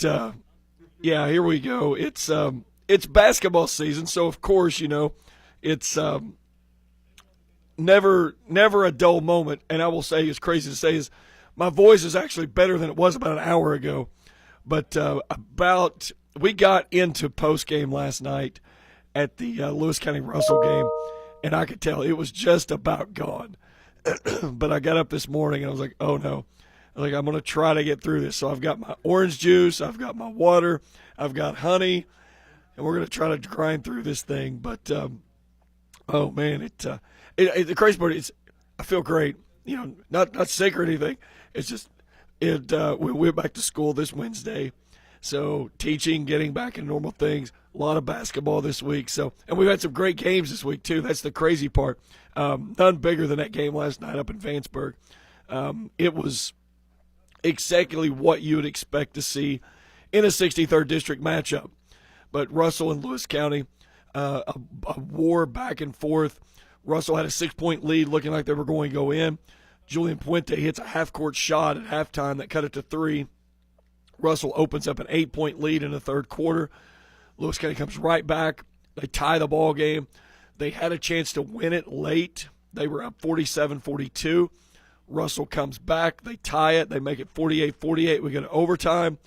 Yeah, here we go. It's basketball season, so of course, it's never a dull moment. And I will say, as crazy to say, is my voice is actually better than it was about an hour ago. But we got into post game last night at the Lewis County Russell game, and I could tell it was just about gone. But I got up this morning and I was like, oh no. I'm going to try to get through this. So I've got my orange juice, I've got my water, I've got honey, and we're going to try to grind through this thing. But, oh man, the crazy part is I feel great. Not sick or anything. It's just we went back to school this Wednesday. So teaching, getting back in normal things, a lot of basketball this week. And we've had some great games this week too. That's the crazy part. None bigger than that game last night up in Vanceburg. It was exactly what you would expect to see in a 63rd District matchup. But Russell and Lewis County, a war back and forth. Russell had a 6-point lead looking like they were going to go in. Julian Puente hits a half-court shot at halftime that cut it to 3. Russell opens up an 8-point lead in the third quarter. Lewis County comes right back. They tie the ball game. They had a chance to win it late. They were up 47-42. Russell comes back. They tie it. They make it 48-48. We go to overtime.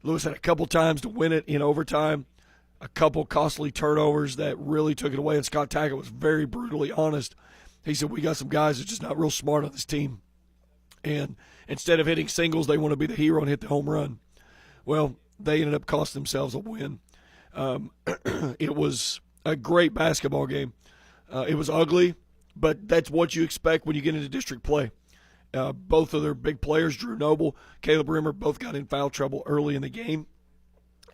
Lewis had a couple times to win it in overtime. A couple costly turnovers that really took it away. And Scott Tackett was very brutally honest. He said, we got some guys that are just not real smart on this team. And instead of hitting singles, they want to be the hero and hit the home run. Well, they ended up costing themselves a win. It was a great basketball game. It was ugly, but that's what you expect when you get into district play. Both of their big players, Drew Noble, Caleb Rimmer, both got in foul trouble early in the game.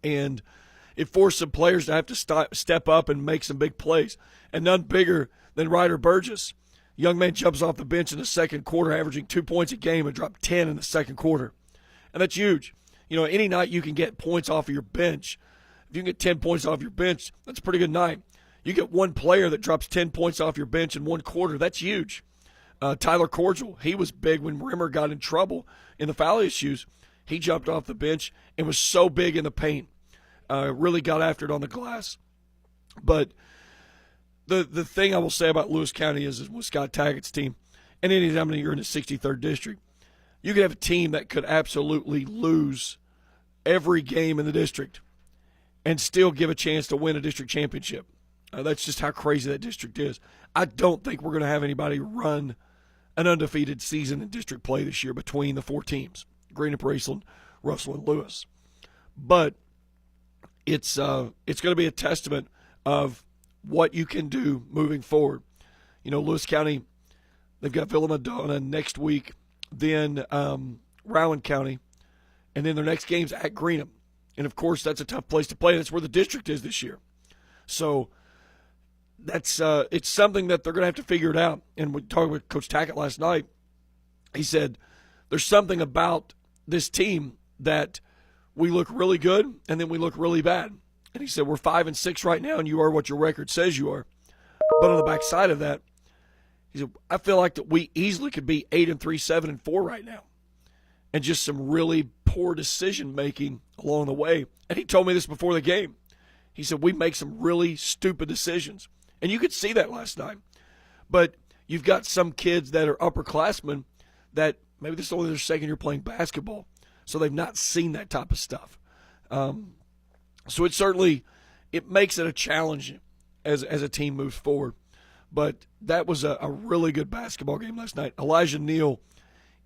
And it forced some players to have to step up and make some big plays. And none bigger than Ryder Burgess. Young man jumps off the bench in the second quarter, averaging 2 points a game and dropped 10 in the second quarter. And that's huge. Any night you can get points off of your bench. If you can get 10 points off your bench, that's a pretty good night. You get one player that drops 10 points off your bench in one quarter, that's huge. Tyler Cordial, he was big when Rimmer got in trouble in the foul issues. He jumped off the bench and was so big in the paint. Really got after it on the glass. But the thing I will say about Lewis County is with Scott Taggart's team, and anytime you're in the 63rd District, you could have a team that could absolutely lose every game in the district and still give a chance to win a district championship. That's just how crazy that district is. I don't think we're going to have anybody run an undefeated season in district play this year between the four teams, Greenup, Raceland, Russell, and Lewis. But it's going to be a testament of what you can do moving forward. Lewis County, they've got Villa Madonna next week, then Rowan County, and then their next game's at Greenup. And, of course, that's a tough place to play. That's where the district is this year. So that's it's something that they're going to have to figure it out. And we talked with Coach Tackett last night. He said there's something about this team that we look really good and then we look really bad. And he said we're 5-6 right now, and you are what your record says you are. But on the backside of that, he said I feel like that we easily could be 8-3, 7-4 right now, and just some really poor decision making along the way. And he told me this before the game. He said we make some really stupid decisions, and you could see that last night. But you've got some kids that are upperclassmen that maybe this is only their second year playing basketball, so they've not seen that type of stuff. So it makes it a challenge as a team moves forward. But that was a really good basketball game last night. Elijah Neal,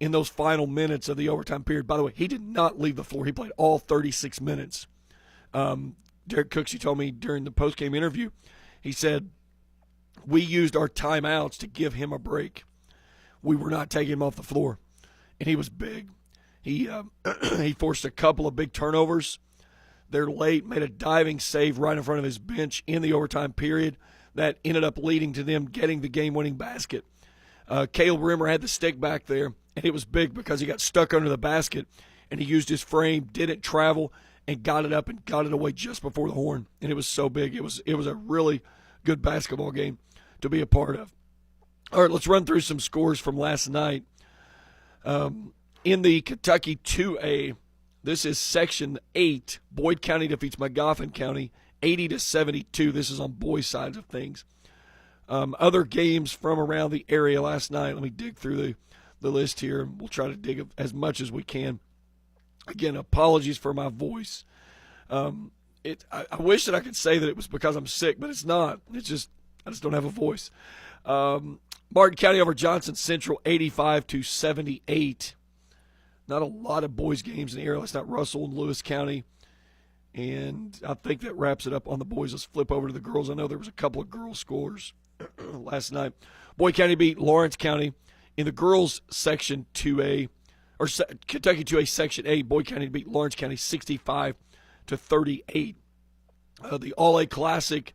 in those final minutes of the overtime period, by the way, he did not leave the floor. He played all 36 minutes. Derek Cooksey told me during the postgame interview, he said, we used our timeouts to give him a break. We were not taking him off the floor. And he was big. He forced a couple of big turnovers. They're late, made a diving save right in front of his bench in the overtime period that ended up leading to them getting the game-winning basket. Caleb Rimmer had the stick back there, and it was big because he got stuck under the basket, and he used his frame, didn't travel, and got it up and got it away just before the horn. And it was so big. It was a really good basketball game to be a part of. All right, let's run through some scores from last night. In the Kentucky 2A, This is Section 8. Boyd County defeats Magoffin County 80-72. This is on boys' sides of things. Other games from around the area last night. Let me dig through the list here. We'll try to dig as much as we can. Again, apologies for my voice. I wish that I could say that it was because I'm sick, but it's not. It's just I just don't have a voice. Martin County over Johnson Central 85-78. Not a lot of boys games in the area. Last night, Russell and Lewis County. And I think that wraps it up on the boys. Let's flip over to the girls. I know there was a couple of girls scores last night. Boyd County beat Lawrence County in the girls section 2A, or Kentucky 2A section A. Boyd County beat Lawrence County 65-38. The All-A Classic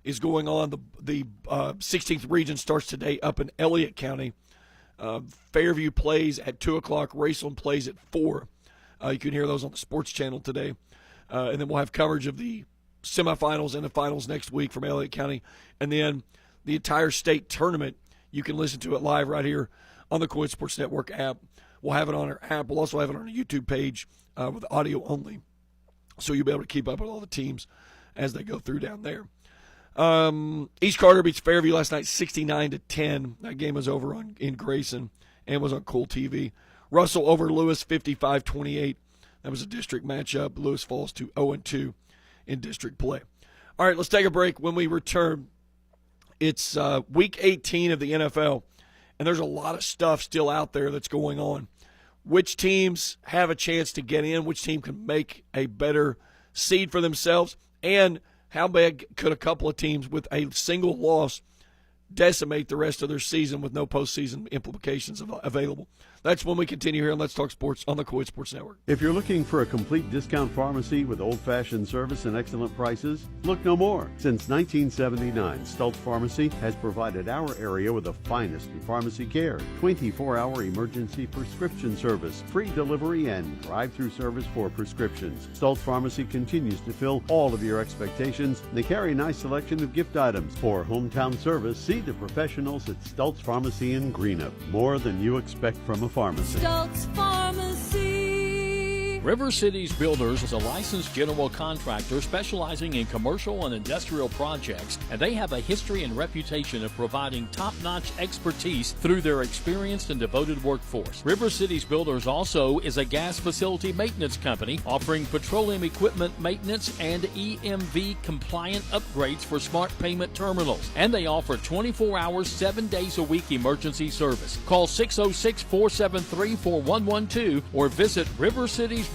is going on. The 16th region starts today up in Elliott County. Fairview plays at 2 o'clock. Raceland plays at 4. You can hear those on the sports channel today. And then we'll have coverage of the semifinals and the finals next week from Elliott County. And then the entire state tournament, you can listen to it live right here on the Kool Sports Network app. We'll have it on our app. We'll also have it on our YouTube page with audio only. So you'll be able to keep up with all the teams as they go through down there. East Carter beats Fairview last night 69-10. That game was over in Grayson and was on Kool TV. Russell over Lewis 55-28. That was a district matchup. Lewis falls to 0-2 in district play. All right, let's take a break. When we return, it's Week 18 of the NFL, and there's a lot of stuff still out there that's going on. Which teams have a chance to get in? Which team can make a better seed for themselves? And how bad could a couple of teams with a single loss decimate the rest of their season with no postseason implications available? That's when we continue here on Let's Talk Sports on the Kool Sports Network. If you're looking for a complete discount pharmacy with old-fashioned service and excellent prices, look no more. Since 1979, Stultz Pharmacy has provided our area with the finest in pharmacy care, 24-hour emergency prescription service, free delivery, and drive-through service for prescriptions. Stultz Pharmacy continues to fill all of your expectations. They carry a nice selection of gift items. For hometown service, see the professionals at Stultz Pharmacy in Greenup. More than you expect from a pharmacy. Stultz Pharmacy. River Cities Builders is a licensed general contractor specializing in commercial and industrial projects, and they have a history and reputation of providing top-notch expertise through their experienced and devoted workforce. River Cities Builders also is a gas facility maintenance company offering petroleum equipment maintenance and EMV compliant upgrades for smart payment terminals, and they offer 24 hours, 7 days a week emergency service. Call 606-473-4112 or visit rivercitiesbuildersinc.com.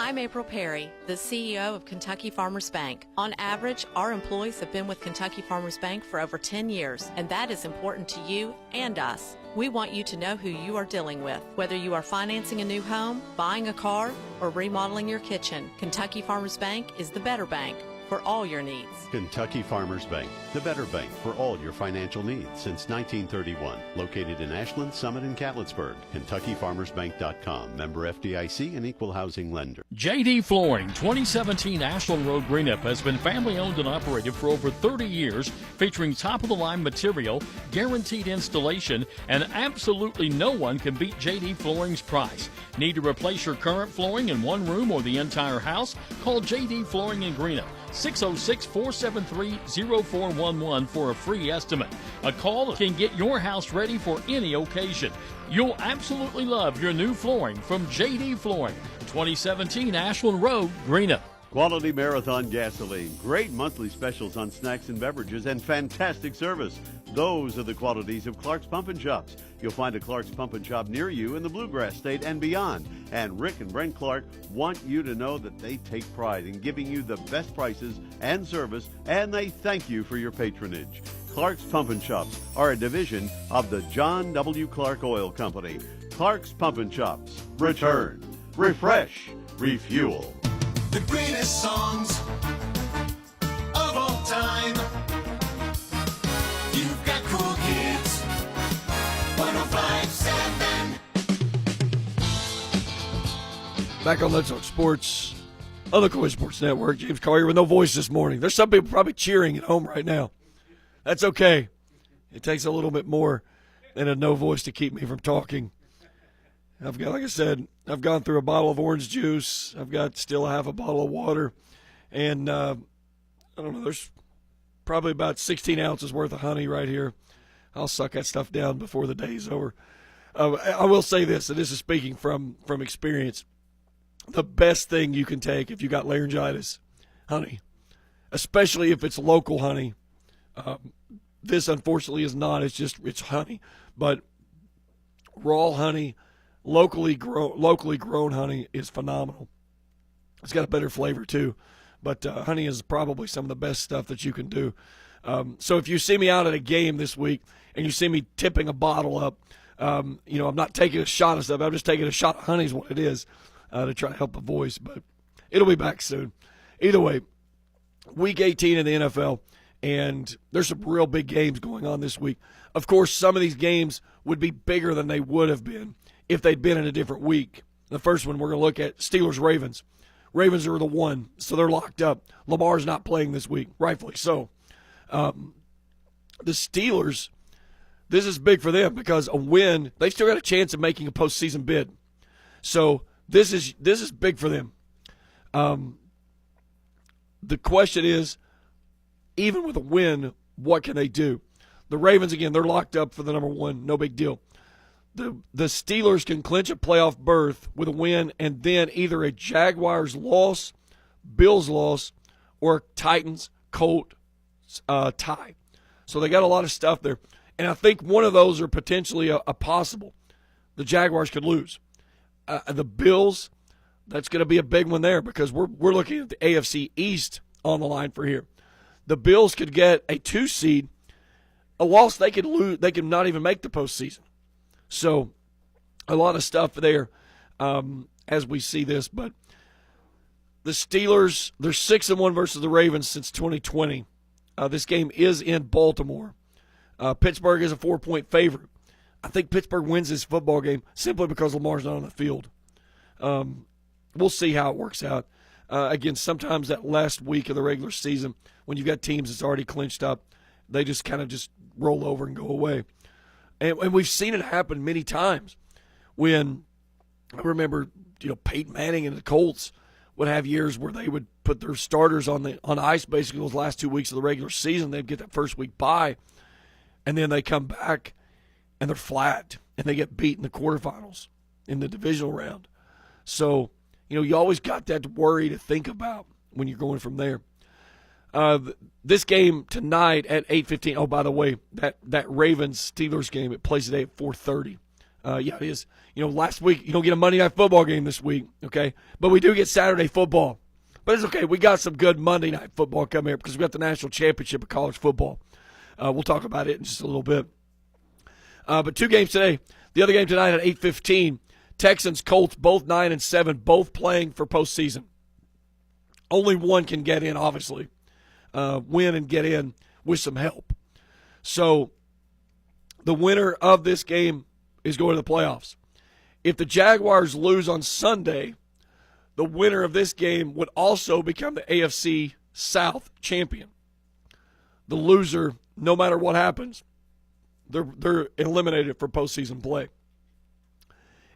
I'm April Perry, the CEO of Kentucky Farmers Bank. On average, our employees have been with Kentucky Farmers Bank for over 10 years, and that is important to you and us. We want you to know who you are dealing with. Whether you are financing a new home, buying a car, or remodeling your kitchen, Kentucky Farmers Bank is the better bank for all your needs. Kentucky Farmers Bank, the better bank for all your financial needs since 1931. Located in Ashland, Summit, and Catlettsburg. KentuckyFarmersBank.com. Member FDIC and equal housing lender. JD Flooring, 2017 Ashland Road, Greenup, has been family owned and operated for over 30 years, featuring top-of-the-line material, guaranteed installation, and absolutely no one can beat JD Flooring's price. Need to replace your current flooring in one room or the entire house? Call JD Flooring in Greenup. 606-473-0411 for a free estimate. A call can get your house ready for any occasion. You'll absolutely love your new flooring from JD Flooring, 2017 Ashland Road, Greenup. Quality Marathon gasoline, great monthly specials on snacks and beverages, and fantastic service. Those are the qualities of Clark's Pump and Shops. You'll find a Clark's Pump and Shop near you in the Bluegrass State and beyond. And Rick and Brent Clark want you to know that they take pride in giving you the best prices and service, and they thank you for your patronage. Clark's Pump and Shops are a division of the John W. Clark Oil Company. Clark's Pump and Shops. Return, refresh, refuel. The greatest songs of all time. You've got Kool Kids 105.7. Back on Let's Talk Sports on the Kool Sports Network. James Collier with no voice this morning. There's some people probably cheering at home right now. That's okay. It takes a little bit more than a no voice to keep me from talking. I've got, like I said, I've gone through a bottle of orange juice. I've got still half a bottle of water. And I don't know, there's probably about 16 ounces worth of honey right here. I'll suck that stuff down before the day's over. I will say this, and this is speaking from experience. The best thing you can take if you got laryngitis, honey, especially if it's local honey. This, unfortunately, is not. It's honey. But raw honey, locally grown honey is phenomenal. It's got a better flavor, too. But honey is probably some of the best stuff that you can do. So if you see me out at a game this week and you see me tipping a bottle up, I'm not taking a shot of stuff. I'm just taking a shot of honey is what it is to try to help the voice. But it'll be back soon. Either way, Week 18 in the NFL, and there's some real big games going on this week. Of course, some of these games would be bigger than they would have been if they'd been in a different week. The first one we're going to look at, Steelers-Ravens. Ravens are the one, so they're locked up. Lamar's not playing this week, rightfully so. The Steelers, this is big for them because a win, they've still got a chance of making a postseason bid. So this is big for them. The question is, even with a win, what can they do? The Ravens, again, they're locked up for the number one, no big deal. The Steelers can clinch a playoff berth with a win and then either a Jaguars loss, Bills loss, or Titans, Colts tie. So they got a lot of stuff there. And I think one of those are potentially a possible. The Jaguars could lose. The Bills, that's going to be a big one there because we're looking at the AFC East on the line for here. The Bills could get a 2 seed. A loss, they could lose. They could not even make the postseason. So a lot of stuff there as we see this. But the Steelers, they're 6-1 versus the Ravens since 2020. This game is in Baltimore. Pittsburgh is a 4-point favorite. I think Pittsburgh wins this football game simply because Lamar's not on the field. We'll see how it works out. Again, sometimes that last week of the regular season, when you've got teams that's already clinched up, they just kind of just roll over and go away. And we've seen it happen many times. When I remember, Peyton Manning and the Colts would have years where they would put their starters on ice basically those last 2 weeks of the regular season. They'd get that first week bye, and then they come back and they're flat and they get beat in the quarterfinals in the divisional round. So, you always got that worry to think about when you're going from there. This game tonight at 8:15. Oh, by the way, that Ravens-Steelers game, it plays today at 4:30. Yeah, it is. Last week, you don't get a Monday Night Football game this week, okay? But we do get Saturday football. But it's okay. We got some good Monday Night Football coming here because we got the National Championship of College Football. We'll talk about it in just a little bit. But 2 games today. The other game tonight at 8:15. Texans, Colts, both 9-7, both playing for postseason. Only one can get in, obviously. Win and get in with some help. So the winner of this game is going to the playoffs. If the Jaguars lose on Sunday, the winner of this game would also become the AFC South champion. The loser, no matter what happens, they're eliminated for postseason play.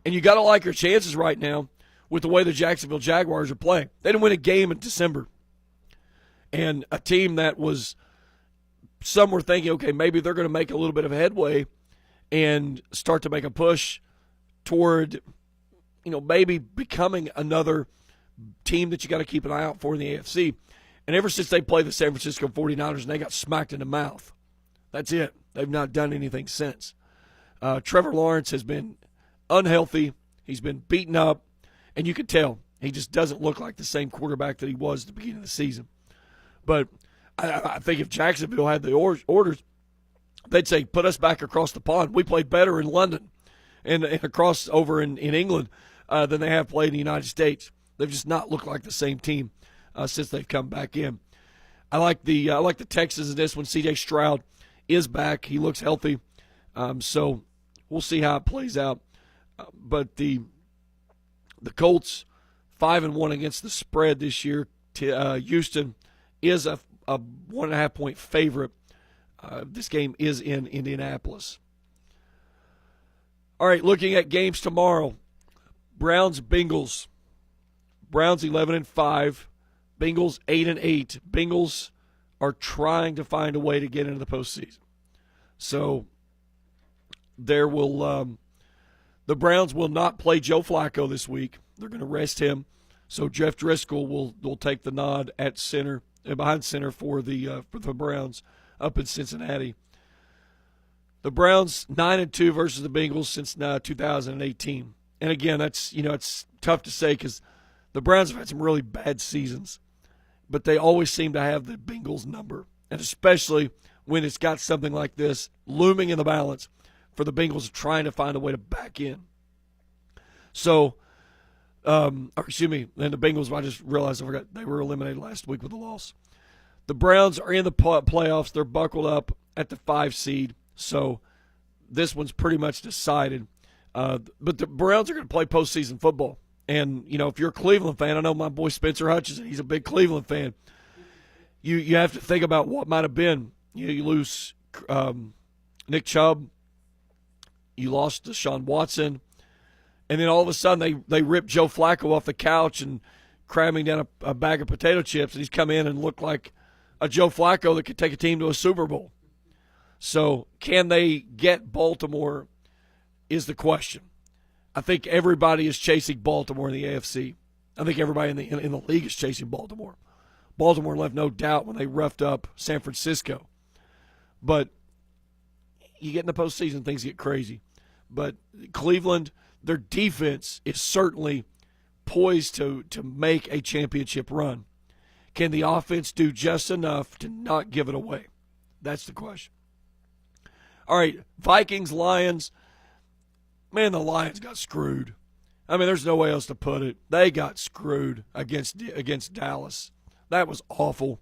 And you got to like your chances right now with the way the Jacksonville Jaguars are playing. They didn't win a game in December. And a team that was, some were thinking, okay, maybe they're going to make a little bit of headway and start to make a push toward, maybe becoming another team that you got to keep an eye out for in the AFC. And ever since they played the San Francisco 49ers and they got smacked in the mouth, that's it. They've not done anything since. Trevor Lawrence has been unhealthy. He's been beaten up. And you can tell he just doesn't look like the same quarterback that he was at the beginning of the season. But I think if Jacksonville had the orders, they'd say, put us back across the pond. We played better in London and across over in England than they have played in the United States. They've just not looked like the same team since they've come back in. I like the Texans in this one. C.J. Stroud is back. He looks healthy. So we'll see how it plays out. But the Colts, 5-1 against the spread this year. Houston is a 1.5-point favorite. This game is in Indianapolis. All right, looking at games tomorrow. Browns, Bengals. Browns 11-5. Bengals 8-8. Bengals are trying to find a way to get into the postseason. So there will the Browns will not play Joe Flacco this week. They're going to rest him. So Jeff Driscoll will take the nod at center, behind center for the Browns up in Cincinnati. The Browns 9-2 versus the Bengals since 2018. And again, that's it's tough to say because the Browns have had some really bad seasons, but they always seem to have the Bengals number, and especially when it's got something like this looming in the balance for the Bengals trying to find a way to back in. So, and the Bengals, I just realized I forgot they were eliminated last week with a loss. The Browns are in the playoffs. They're buckled up at the 5 seed, so this one's pretty much decided. But the Browns are going to play postseason football. And, if you're a Cleveland fan, I know my boy Spencer Hutchinson, he's a big Cleveland fan. You have to think about what might have been. You lose Nick Chubb. You lost Deshaun Watson. And then all of a sudden they ripped Joe Flacco off the couch and cramming down a bag of potato chips, and he's come in and looked like a Joe Flacco that could take a team to a Super Bowl. So can they get Baltimore is the question. I think everybody is chasing Baltimore in the AFC. I think everybody in the league is chasing Baltimore. Baltimore left no doubt when they roughed up San Francisco. But you get in the postseason, things get crazy. But Cleveland, their defense is certainly poised to make a championship run. Can the offense do just enough to not give it away? That's the question. All right, Vikings, Lions. Man, the Lions got screwed. I mean, there's no way else to put it. They got screwed against Dallas. That was awful.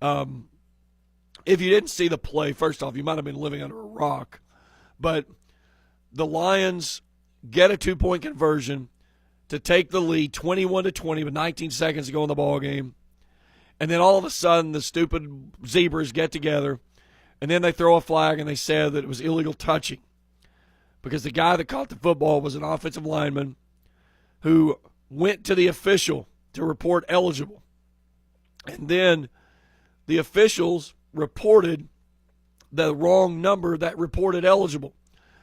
If you didn't see the play, first off, you might have been living under a rock. But the Lions get a 2-point conversion to take the lead 21-20 with 19 seconds to go in the ball game. And then all of a sudden, the stupid Zebras get together, and then they throw a flag and they said that it was illegal touching because the guy that caught the football was an offensive lineman who went to the official to report eligible. And then the officials reported the wrong number that reported eligible.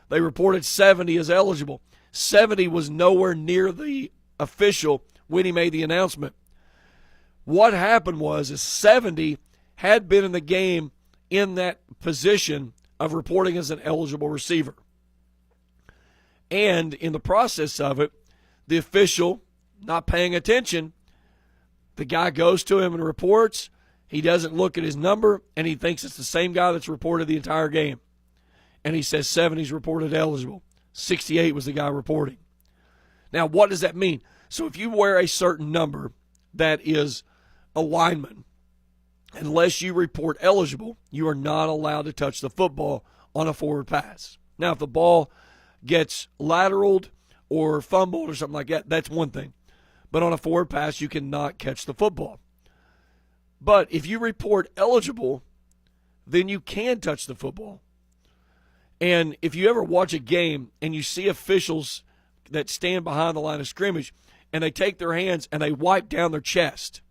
They reported 70 as eligible. 70 was nowhere near the official when he made the announcement. What happened was 70 had been in the game in that position of reporting as an eligible receiver. And in the process of it, the official, not paying attention, the guy goes to him and reports. He doesn't look at his number, and he thinks it's the same guy that's reported the entire game. And he says 70's reported eligible. 68 was the guy reporting. Now, what does that mean? So if you wear a certain number that is a lineman, unless you report eligible, you are not allowed to touch the football on a forward pass. Now, if the ball gets lateraled or fumbled or something like that, that's one thing. But on a forward pass, you cannot catch the football. But if you report eligible, then you can touch the football. And if you ever watch a game and you see officials that stand behind the line of scrimmage and they take their hands and they wipe down their chest,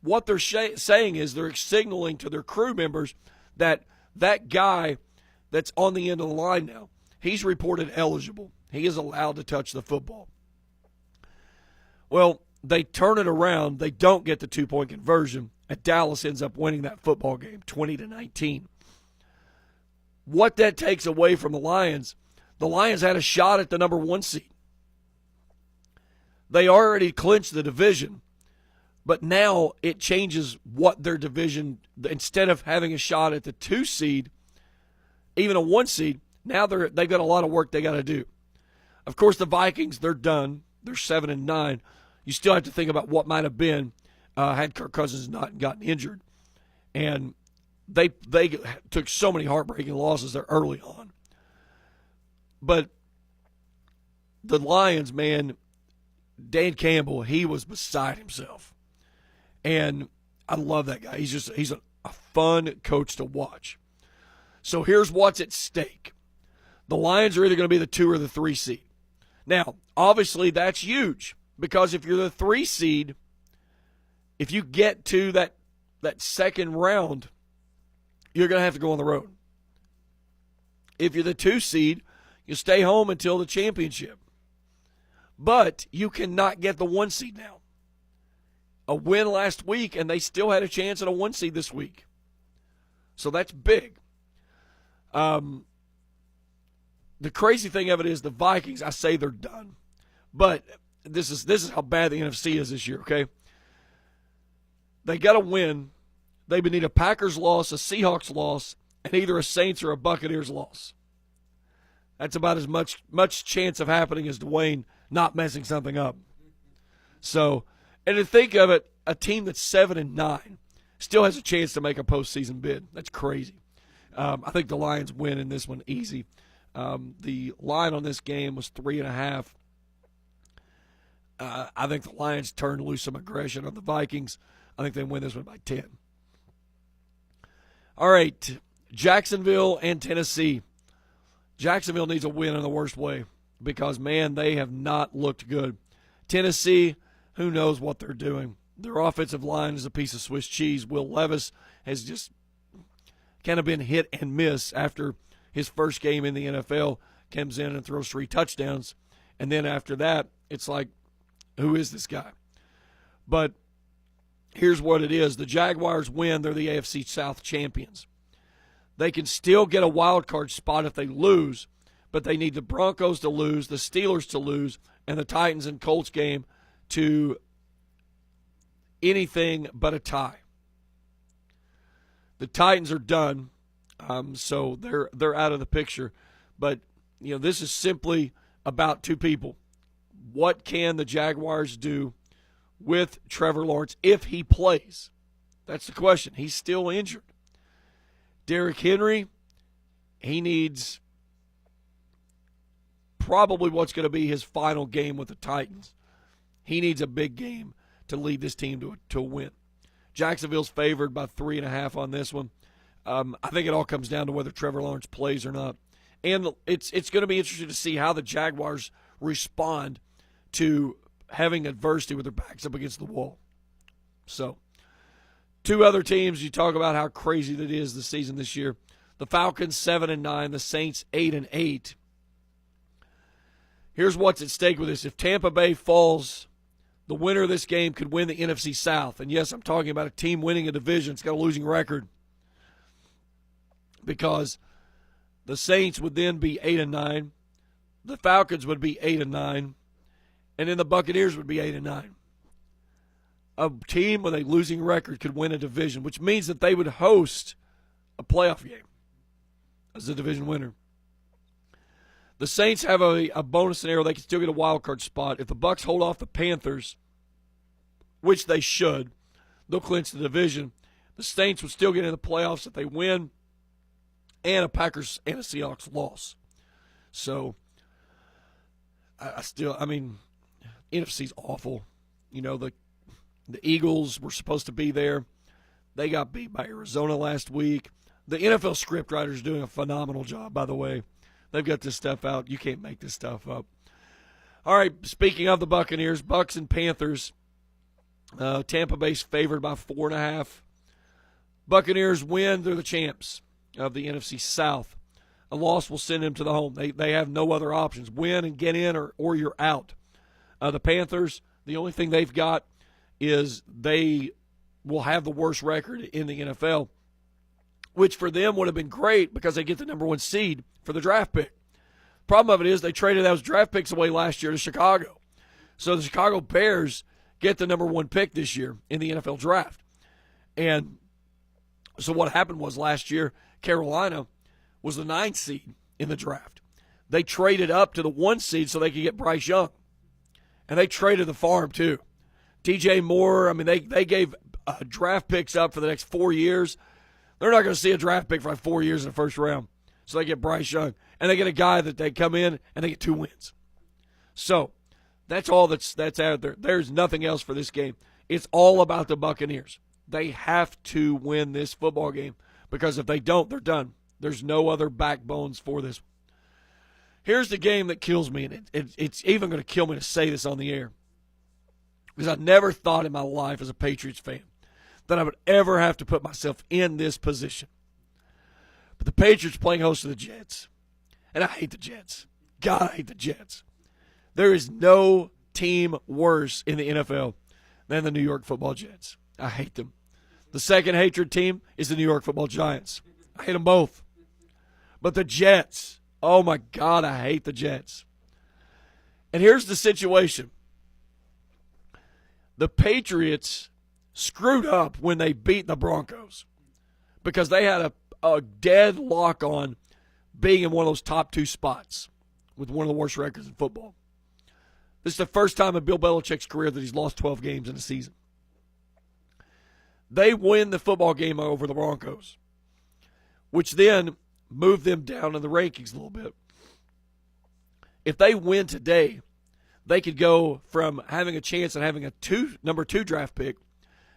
what they're saying is they're signaling to their crew members that that guy that's on the end of the line now, he's reported eligible. He is allowed to touch the football. Well, they turn it around. They don't get the 2-point conversion, and Dallas ends up winning that football game 20-19. What that takes away from the Lions had a shot at the number 1 seed. They already clinched the division, but now it changes what their division, instead of having a shot at the 2 seed, even a 1 seed, now they've got a lot of work they got to do. Of course, the Vikings, they're done. They're 7-9. You still have to think about what might have been had Kirk Cousins not gotten injured. And they took so many heartbreaking losses there early on. But the Lions, man, Dan Campbell, he was beside himself. And I love that guy. He's a fun coach to watch. So here's what's at stake. The Lions are either going to be the 2 or the 3 seed. Now, obviously, that's huge because if you're the 3 seed, if you get to that second round, you're going to have to go on the road. If you're the 2 seed, you stay home until the championship. But you cannot get the 1 seed now. A win last week, and they still had a chance at a 1 seed this week. So that's big. The crazy thing of it is the Vikings, I say they're done. But this is how bad the NFC is this year, okay? They got to win. They would need a Packers loss, a Seahawks loss, and either a Saints or a Buccaneers loss. That's about as much chance of happening as Dwayne not messing something up. So, and to think of it, a team that's 7-9 still has a chance to make a postseason bid. That's crazy. I think the Lions win in this one easy. The line on this game was 3.5. I think the Lions turn loose some aggression on the Vikings. I think they win this one by 10. All right, Jacksonville and Tennessee. Jacksonville needs a win in the worst way because, man, they have not looked good. Tennessee, who knows what they're doing. Their offensive line is a piece of Swiss cheese. Will Levis has just kind of been hit and miss after his first game in the NFL, comes in and throws 3 touchdowns. And then after that, it's like, who is this guy? But here's what it is. The Jaguars win. They're the AFC South champions. They can still get a wild card spot if they lose, but they need the Broncos to lose, the Steelers to lose, and the Titans and Colts game to anything but a tie. The Titans are done, so they're out of the picture. But this is simply about 2 people. What can the Jaguars do with Trevor Lawrence if he plays? That's the question. He's still injured. Derrick Henry, he needs probably what's going to be his final game with the Titans. He needs a big game to lead this team to a win. Jacksonville's favored by 3.5 on this one. I think it all comes down to whether Trevor Lawrence plays or not. And it's going to be interesting to see how the Jaguars respond to having adversity with their backs up against the wall. So, 2 other teams, you talk about how crazy that is the season this year. The Falcons 7-9, the Saints 8-8. Here's what's at stake with this. If Tampa Bay falls, the winner of this game could win the NFC South. And yes, I'm talking about a team winning a division. It's got a losing record. Because the Saints would then be 8-9. The Falcons would be 8-9. And then the Buccaneers would be 8-9. A team with a losing record could win a division, which means that they would host a playoff game as a division winner. The Saints have a bonus scenario. They can still get a wild card spot. If the Bucs hold off the Panthers, which they should, they'll clinch the division. The Saints would still get in the playoffs if they win, and a Packers and a Seahawks loss. So, NFC's awful. The Eagles were supposed to be there. They got beat by Arizona last week. The NFL scriptwriter's doing a phenomenal job, by the way. They've got this stuff out. You can't make this stuff up. All right, speaking of the Buccaneers, Bucs and Panthers, Tampa Bay's favored by 4.5. Buccaneers win. They're the champs of the NFC South. A loss will send them to the home. They have no other options. Win and get in or you're out. The Panthers, the only thing they've got is they will have the worst record in the NFL, which for them would have been great because they get the number 1 seed for the draft pick. Problem of it is they traded those draft picks away last year to Chicago. So the Chicago Bears get the number 1 pick this year in the NFL draft. And so what happened was last year, Carolina was the 9th seed in the draft. They traded up to the 1 seed so they could get Bryce Young. And they traded the farm too. DJ Moore, they gave draft picks up for the next 4 years. They're not going to see a draft pick for like 4 years in the first round. So they get Bryce Young. And they get a guy that they come in and they get 2 wins. So that's all that's out there. There's nothing else for this game. It's all about the Buccaneers. They have to win this football game because if they don't, they're done. There's no other backbones for this. Here's the game that kills me, and it's even going to kill me to say this on the air. Because I never thought in my life as a Patriots fan that I would ever have to put myself in this position. But the Patriots playing host to the Jets. And I hate the Jets. God, I hate the Jets. There is no team worse in the NFL than the New York Football Jets. I hate them. The second hatred team is the New York Football Giants. I hate them both. But the Jets, oh my God, I hate the Jets. And here's the situation. The Patriots screwed up when they beat the Broncos because they had a dead lock on being in one of those top two spots with one of the worst records in football. This is the first time in Bill Belichick's career that he's lost 12 games in a season. They win the football game over the Broncos, which then moved them down in the rankings a little bit. If they win today, they could go from having a chance at having a number 2 draft pick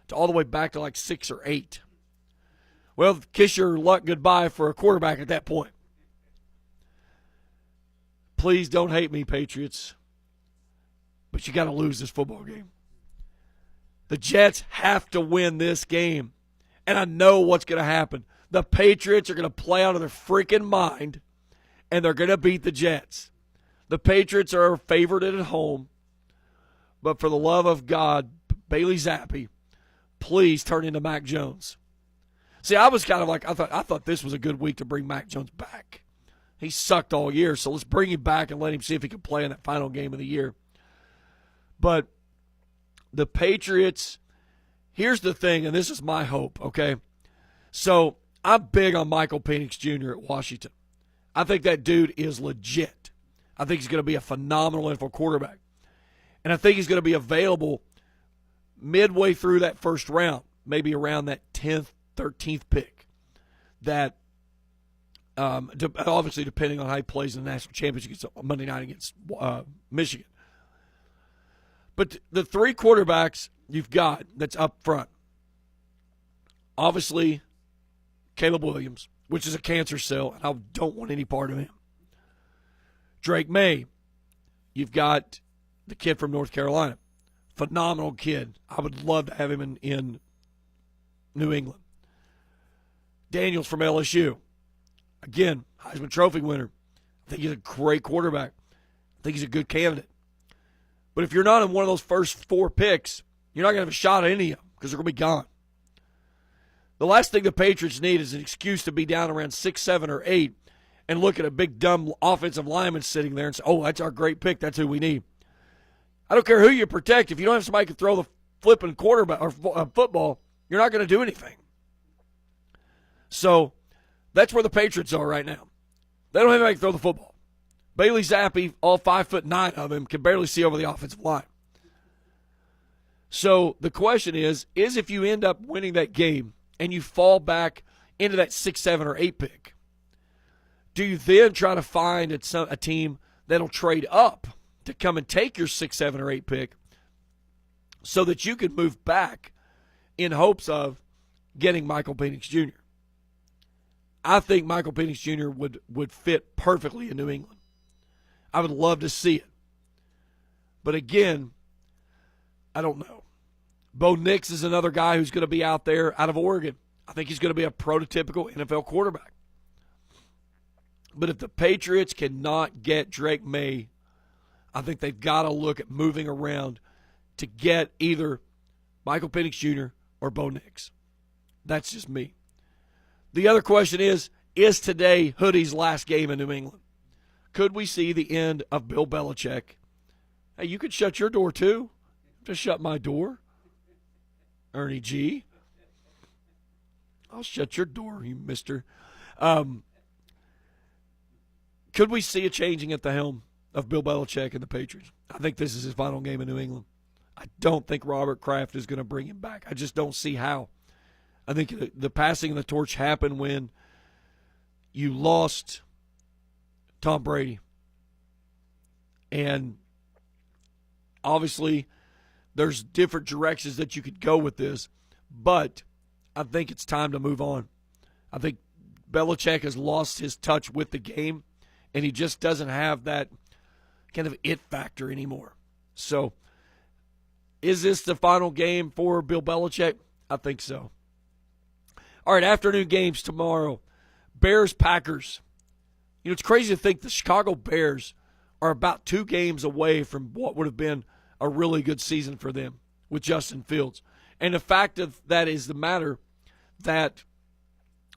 to all the way back to like 6 or 8. Well, kiss your luck goodbye for a quarterback at that point. Please don't hate me, Patriots, but you got to lose this football game. The Jets have to win this game, and I know what's going to happen. The Patriots are going to play out of their freaking mind, and they're going to beat the Jets. The Patriots are favored at home, but for the love of God, Bailey Zappi, please turn into Mac Jones. See, I was kind of like, I thought this was a good week to bring Mac Jones back. He sucked all year, so let's bring him back and let him see if he can play in that final game of the year. But the Patriots, here's the thing, and this is my hope, okay? So I'm big on Michael Penix Jr. at Washington. I think that dude is legit. I think he's going to be a phenomenal NFL quarterback. And I think he's going to be available midway through that first round, maybe around that 10th, 13th pick. That, obviously, depending on how he plays in the national championship Monday night against Michigan. But the 3 quarterbacks you've got that's up front, obviously, Caleb Williams, which is a cancer cell, and I don't want any part of him. Drake May, you've got the kid from North Carolina. Phenomenal kid. I would love to have him in New England. Daniels from LSU. Again, Heisman Trophy winner. I think he's a great quarterback. I think he's a good candidate. But if you're not in one of those first 4 picks, you're not going to have a shot at any of them because they're going to be gone. The last thing the Patriots need is an excuse to be down around 6, 7, or 8 and look at a big, dumb offensive lineman sitting there and say, oh, that's our great pick. That's who we need. I don't care who you protect. If you don't have somebody who can throw the flipping quarterback or football, you're not going to do anything. So that's where the Patriots are right now. They don't have anybody to throw the football. Bailey Zappi, all 5'9" of him, can barely see over the offensive line. So the question is if you end up winning that game and you fall back into that 6, 7, or 8 pick, do you then try to find a team that'll trade up to come and take your 6, 7, or 8 pick so that you can move back in hopes of getting Michael Penix Jr.? I think Michael Penix Jr. would fit perfectly in New England. I would love to see it. But again, I don't know. Bo Nix is another guy who's going to be out there out of Oregon. I think he's going to be a prototypical NFL quarterback. But if the Patriots cannot get Drake May, I think they've got to look at moving around to get either Michael Penix Jr. or Bo Nix. That's just me. The other question is today Hoodie's last game in New England? Could we see the end of Bill Belichick? Hey, you could shut your door too. Just shut my door. Ernie G. I'll shut your door, you mister. Could we see a changing at the helm of Bill Belichick and the Patriots? I think this is his final game in New England. I don't think Robert Kraft is going to bring him back. I just don't see how. I think the passing of the torch happened when you lost Tom Brady. And obviously there's different directions that you could go with this, but I think it's time to move on. I think Belichick has lost his touch with the game, and he just doesn't have that kind of it factor anymore. So, is this the final game for Bill Belichick? I think so. All right, afternoon games tomorrow. Bears-Packers. You know, it's crazy to think the Chicago Bears are about 2 games away from what would have been a really good season for them with Justin Fields. And the fact of that is the matter that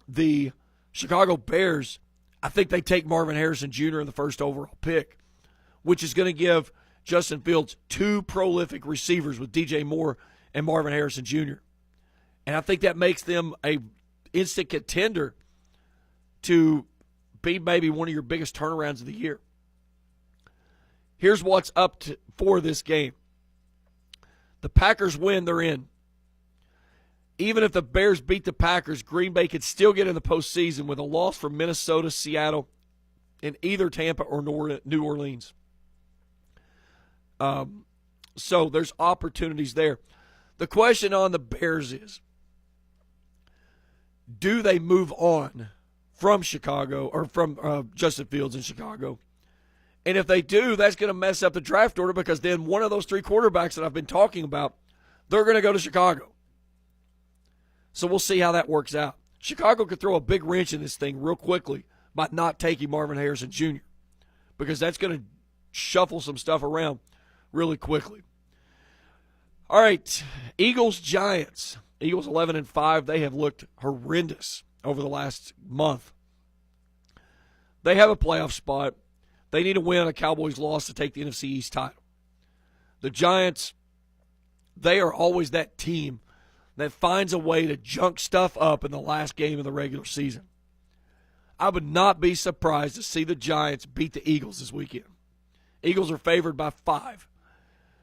the Chicago Bears, I think they take Marvin Harrison Jr. in the first overall pick, which is going to give Justin Fields 2 prolific receivers with DJ Moore and Marvin Harrison Jr. And I think that makes them a instant contender to be maybe one of your biggest turnarounds of the year. Here's what's up for this game. The Packers win, they're in. Even if the Bears beat the Packers, Green Bay could still get in the postseason with a loss from Minnesota, Seattle, and either Tampa or New Orleans. So there's opportunities there. The question on the Bears is, do they move on from Chicago or from Justin Fields in Chicago? And if they do, that's going to mess up the draft order because then one of those 3 quarterbacks that I've been talking about, they're going to go to Chicago. So we'll see how that works out. Chicago could throw a big wrench in this thing real quickly by not taking Marvin Harrison Jr. because that's going to shuffle some stuff around really quickly. All right, Eagles-Giants. Eagles 11-5. They have looked horrendous over the last month. They have a playoff spot. They need to win a Cowboys loss to take the NFC East title. The Giants, they are always that team that finds a way to junk stuff up in the last game of the regular season. I would not be surprised to see the Giants beat the Eagles this weekend. Eagles are favored by 5.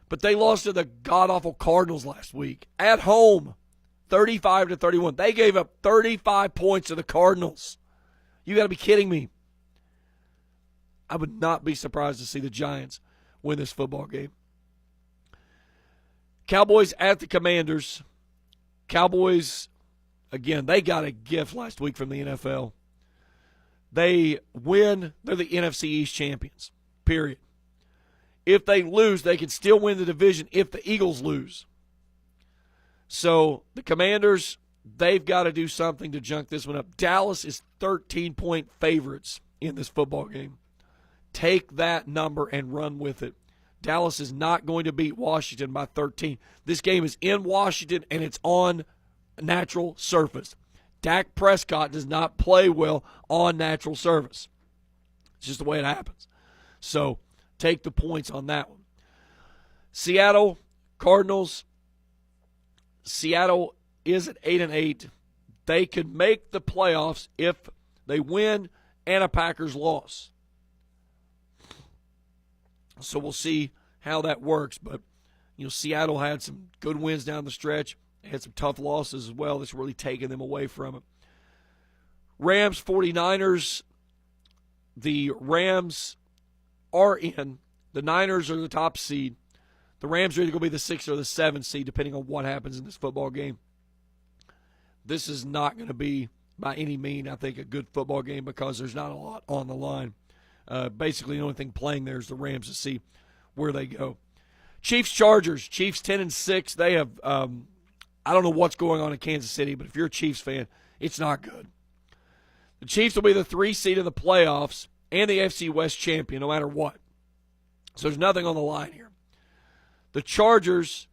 But they lost to the god-awful Cardinals last week at home, 35-31. They gave up 35 points to the Cardinals. You got to be kidding me. I would not be surprised to see the Giants win this football game. Cowboys at the Commanders. Cowboys, again, they got a gift last week from the NFL. They win, they're the NFC East champions, period. If they lose, they can still win the division if the Eagles lose. So the Commanders, they've got to do something to junk this one up. Dallas is 13-point favorites in this football game. Take that number and run with it. Dallas is not going to beat Washington by 13. This game is in Washington, and it's on natural surface. Dak Prescott does not play well on natural surface. It's just the way it happens. So take the points on that one. Seattle, Cardinals. Seattle is at 8-8. They could make the playoffs if they win and a Packers loss. So we'll see how that works. But, you know, Seattle had some good wins down the stretch. They had some tough losses as well that's really taken them away from it. Rams, 49ers. The Rams are in. The Niners are the top seed. The Rams are either going to be the 6th or the 7th seed, depending on what happens in this football game. This is not going to be, by any means, I think, a good football game because there's not a lot on the line. Basically, the only thing playing there is the Rams to see where they go. Chiefs-Chargers. Chiefs 10-6. They have, I don't know what's going on in Kansas City, but if you're a Chiefs fan, it's not good. The Chiefs will be the 3 seed in the playoffs and the AFC West champion no matter what. So there's nothing on the line here. The Chargers,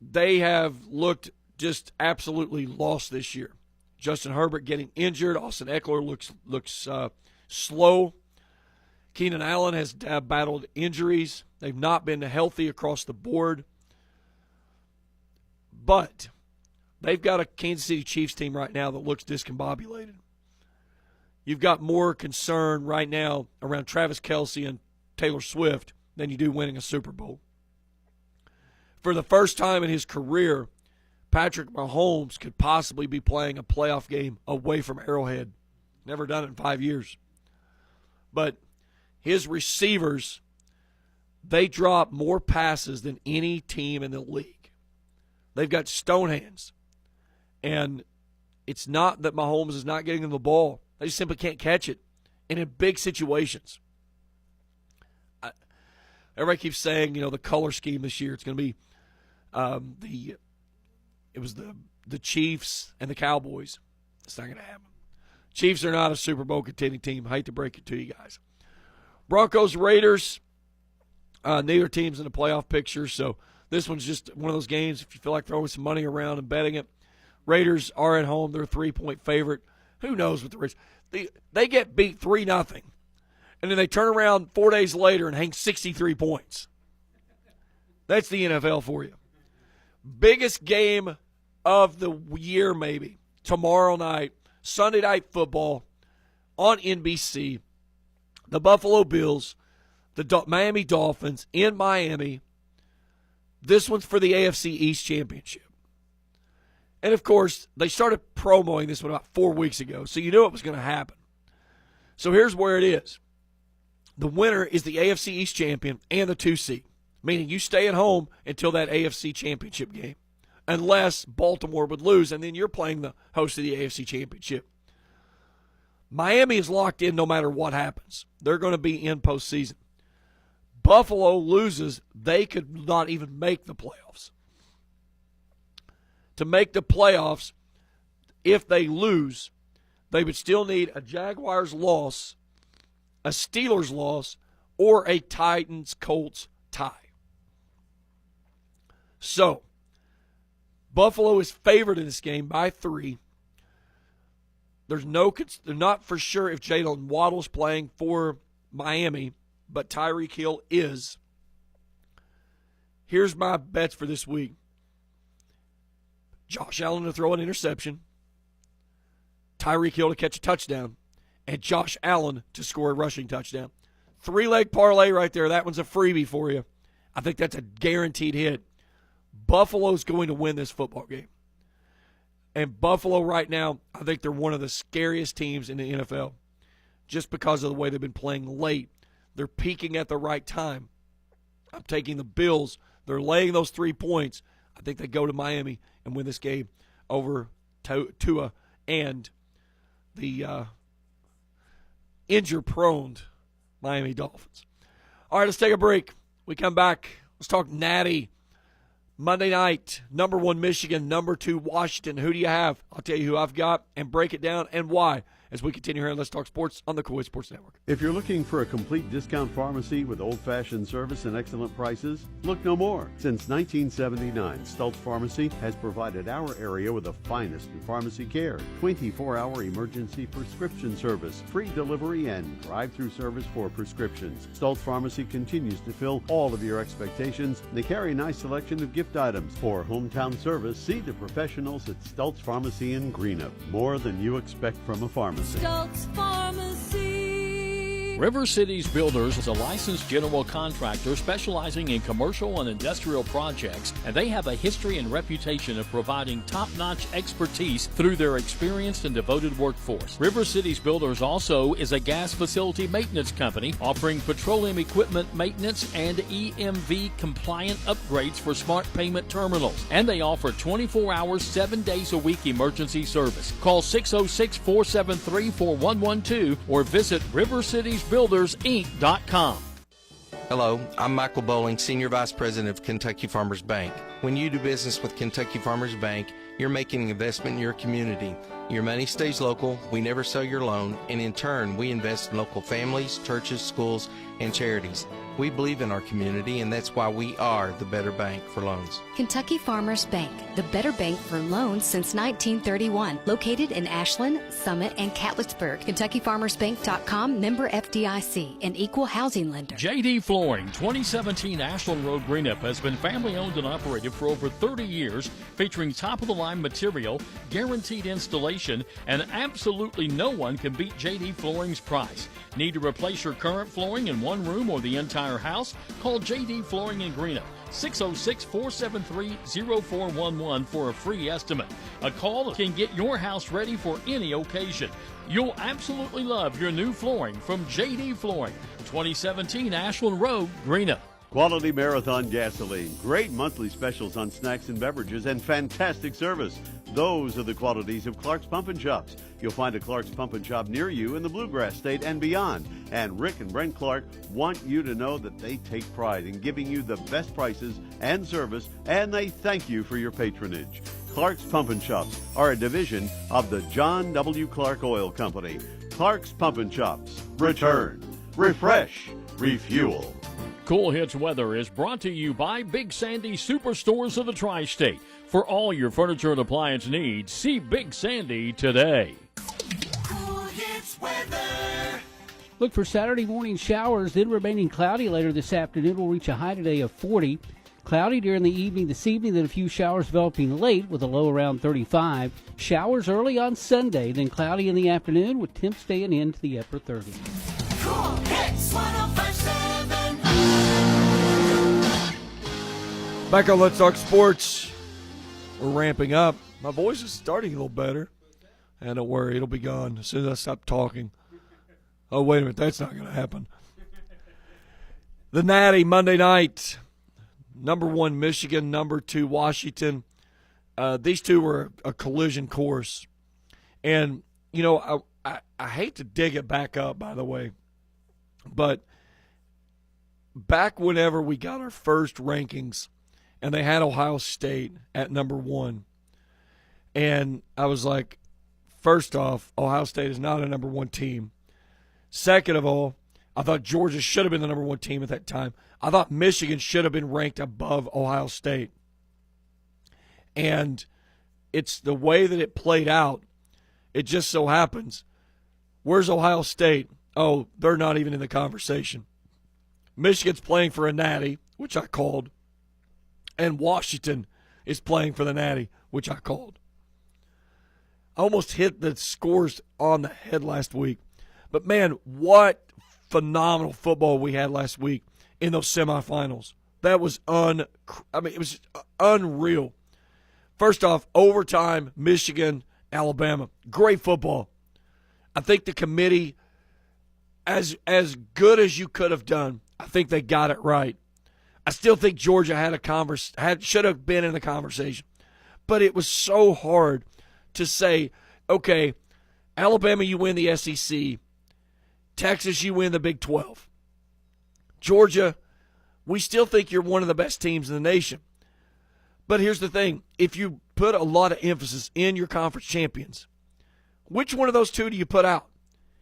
they have looked just absolutely lost this year. Justin Herbert getting injured. Austin Eckler looks slow. Keenan Allen has battled injuries. They've not been healthy across the board. But they've got a Kansas City Chiefs team right now that looks discombobulated. You've got more concern right now around Travis Kelce and Taylor Swift than you do winning a Super Bowl. For the first time in his career, Patrick Mahomes could possibly be playing a playoff game away from Arrowhead. Never done it in 5 years. But his receivers, they drop more passes than any team in the league. They've got stone hands. And it's not that Mahomes is not getting them the ball. They just simply can't catch it. and in big situations. Everybody keeps saying, the color scheme this year, it's going to be the Chiefs and the Cowboys. It's not going to happen. Chiefs are not a Super Bowl contending team. I hate to break it to you guys. Broncos, Raiders, neither team's in the playoff picture, so this one's just one of those games. If you feel like throwing some money around and betting it, Raiders are at home. They're a 3-point favorite. Who knows what the Raiders? They get beat 3-0, and then they turn around 4 days later and hang 63 points. That's the NFL for you. Biggest game of the year, maybe. Tomorrow night, Sunday Night Football on NBC. The Buffalo Bills, the Miami Dolphins in Miami. This one's for the AFC East Championship. And, of course, they started promoting this one about 4 weeks ago, so you knew it was going to happen. So here's where it is. The winner is the AFC East champion and the 2 seed, meaning you stay at home until that AFC Championship game, unless Baltimore would lose, and then you're playing the host of the AFC Championship. Miami is locked in no matter what happens. They're going to be in postseason. Buffalo loses, they could not even make the playoffs. To make the playoffs, if they lose, they would still need a Jaguars loss, a Steelers loss, or a Titans-Colts tie. So, Buffalo is favored in this game by 3. They're not for sure if Jalen Waddle's playing for Miami, but Tyreek Hill is. Here's my bets for this week. Josh Allen to throw an interception, Tyreek Hill to catch a touchdown, and Josh Allen to score a rushing touchdown. 3-leg parlay right there. That one's a freebie for you. I think that's a guaranteed hit. Buffalo's going to win this football game. And Buffalo right now, I think they're one of the scariest teams in the NFL just because of the way they've been playing late. They're peaking at the right time. I'm taking the Bills. They're laying those 3 points. I think they go to Miami and win this game over Tua and the injury-prone Miami Dolphins. All right, let's take a break. We come back. Let's talk Natty. Monday night, number 1 Michigan, number 2 Washington. Who do you have? I'll tell you who I've got and break it down and why as we continue here on Let's Talk Sports on the Kool Sports Network. If you're looking for a complete discount pharmacy with old-fashioned service and excellent prices, look no more. Since 1979, Stultz Pharmacy has provided our area with the finest in pharmacy care, 24-hour emergency prescription service, free delivery, and drive-through service for prescriptions. Stultz Pharmacy continues to fill all of your expectations. They carry a nice selection of gift items. For hometown service, see the professionals at Stultz Pharmacy in Greenup. More than you expect from a pharmacy. Stultz Pharmacy. River Cities Builders is a licensed general contractor specializing in commercial and industrial projects, and they have a history and reputation of providing top-notch expertise through their experienced and devoted workforce. River Cities Builders also is a gas facility maintenance company offering petroleum equipment maintenance and EMV compliant upgrades for smart payment terminals, and they offer 24 hours, 7 days a week emergency service. Call 606-473-4112 or visit rivercitiesbuildersinc.com. Hello, I'm Michael Bowling, Senior Vice President of Kentucky Farmers Bank. When you do business with Kentucky Farmers Bank, you're making an investment in your community. Your money stays local, we never sell your loan, and in turn, we invest in local families, churches, schools, and charities. We believe in our community, and that's why we are the better bank for loans. Kentucky Farmers Bank, the better bank for loans since 1931. Located in Ashland, Summit, and Catlettsburg. KentuckyFarmersBank.com, member FDIC, an equal housing lender. JD Flooring, 2017 Ashland Road, Greenup, has been family owned and operated for over 30 years, featuring top-of-the-line material, guaranteed installation, and absolutely no one can beat JD Flooring's price. Need to replace your current flooring in one room or the entire house? Call JD Flooring in Greenup, 606-473-0411 for a free estimate. A call can get your house ready for any occasion. You'll absolutely love your new flooring from JD Flooring, 2017 Ashland Road, Greenup. Quality Marathon gasoline, great monthly specials on snacks and beverages, and fantastic service. Those are the qualities of Clark's Pump and Shops. You'll find a Clark's Pump and Shop near you in the Bluegrass State and beyond. And Rick and Brent Clark want you to know that they take pride in giving you the best prices and service, and they thank you for your patronage. Clark's Pump and Shops are a division of the John W. Clark Oil Company. Clark's Pump and Shops. Return, refresh, refuel. Cool Hits weather is brought to you by Big Sandy Superstores of the Tri-State. For all your furniture and appliance needs, see Big Sandy today. Cool Hits weather. Look for Saturday morning showers, then remaining cloudy later this afternoon. Will reach a high today of 40. Cloudy during the evening this evening, then a few showers developing late with a low around 35. Showers early on Sunday, then cloudy in the afternoon with temps staying into the upper 30s. Cool Hits 105.7. Back on Let's Talk Sports. We're ramping up. My voice is starting a little better. And don't worry, it'll be gone as soon as I stop talking. Oh, wait a minute. That's not going to happen. The Natty Monday night. Number 1, Michigan. Number 2, Washington. These two were a collision course. And, you know, I hate to dig it back up, by the way. But back whenever we got our first rankings, and they had Ohio State at number 1. And I was like, first off, Ohio State is not a number 1 team. Second of all, I thought Georgia should have been the number 1 team at that time. I thought Michigan should have been ranked above Ohio State. And it's the way that it played out. It just so happens. Where's Ohio State? Oh, they're not even in the conversation. Michigan's playing for a Natty, which I called. And Washington is playing for the Natty, which I called. I almost hit the scores on the head last week. But, man, what phenomenal football we had last week in those semifinals. That was it was unreal. First off, overtime, Michigan, Alabama. Great football. I think the committee, as good as you could have done, I think they got it right. I still think Georgia should have been in the conversation. But it was so hard to say, okay, Alabama, you win the SEC. Texas, you win the Big 12. Georgia, we still think you're one of the best teams in the nation. But here's the thing. If you put a lot of emphasis in your conference champions, which one of those two do you put out?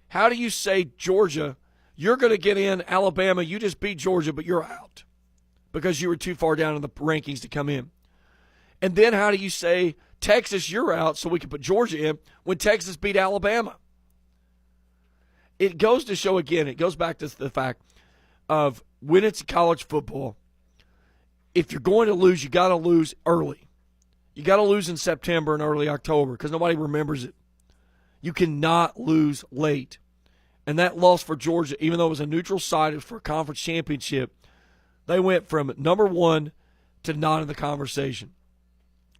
How do you say, Georgia, you're going to get in, Alabama, you just beat Georgia, but you're out because you were too far down in the rankings to come in? And then how do you say, Texas, you're out, so we can put Georgia in when Texas beat Alabama? It goes to show, again, it goes back to the fact of when it's college football, if you're going to lose, you got to lose early. You got to lose in September and early October because nobody remembers it. You cannot lose late. And that loss for Georgia, even though it was a neutral site, it was for a conference championship, they went from number 1 to not in the conversation.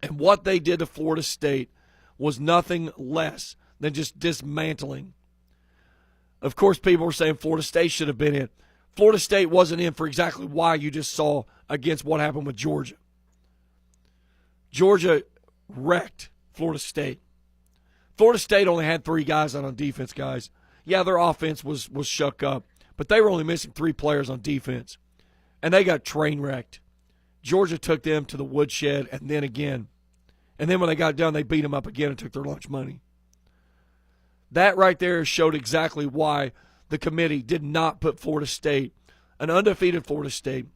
And what they did to Florida State was nothing less than just dismantling. Of course, people were saying Florida State should have been in. Florida State wasn't in for exactly why you just saw against what happened with Georgia. Georgia wrecked Florida State. Florida State only had 3 guys out on defense, guys. Yeah, their offense was shook up, but they were only missing 3 players on defense. And they got train wrecked. Georgia took them to the woodshed and then again. And then when they got done, they beat them up again and took their lunch money. That right there showed exactly why the committee did not put Florida State, an undefeated Florida State,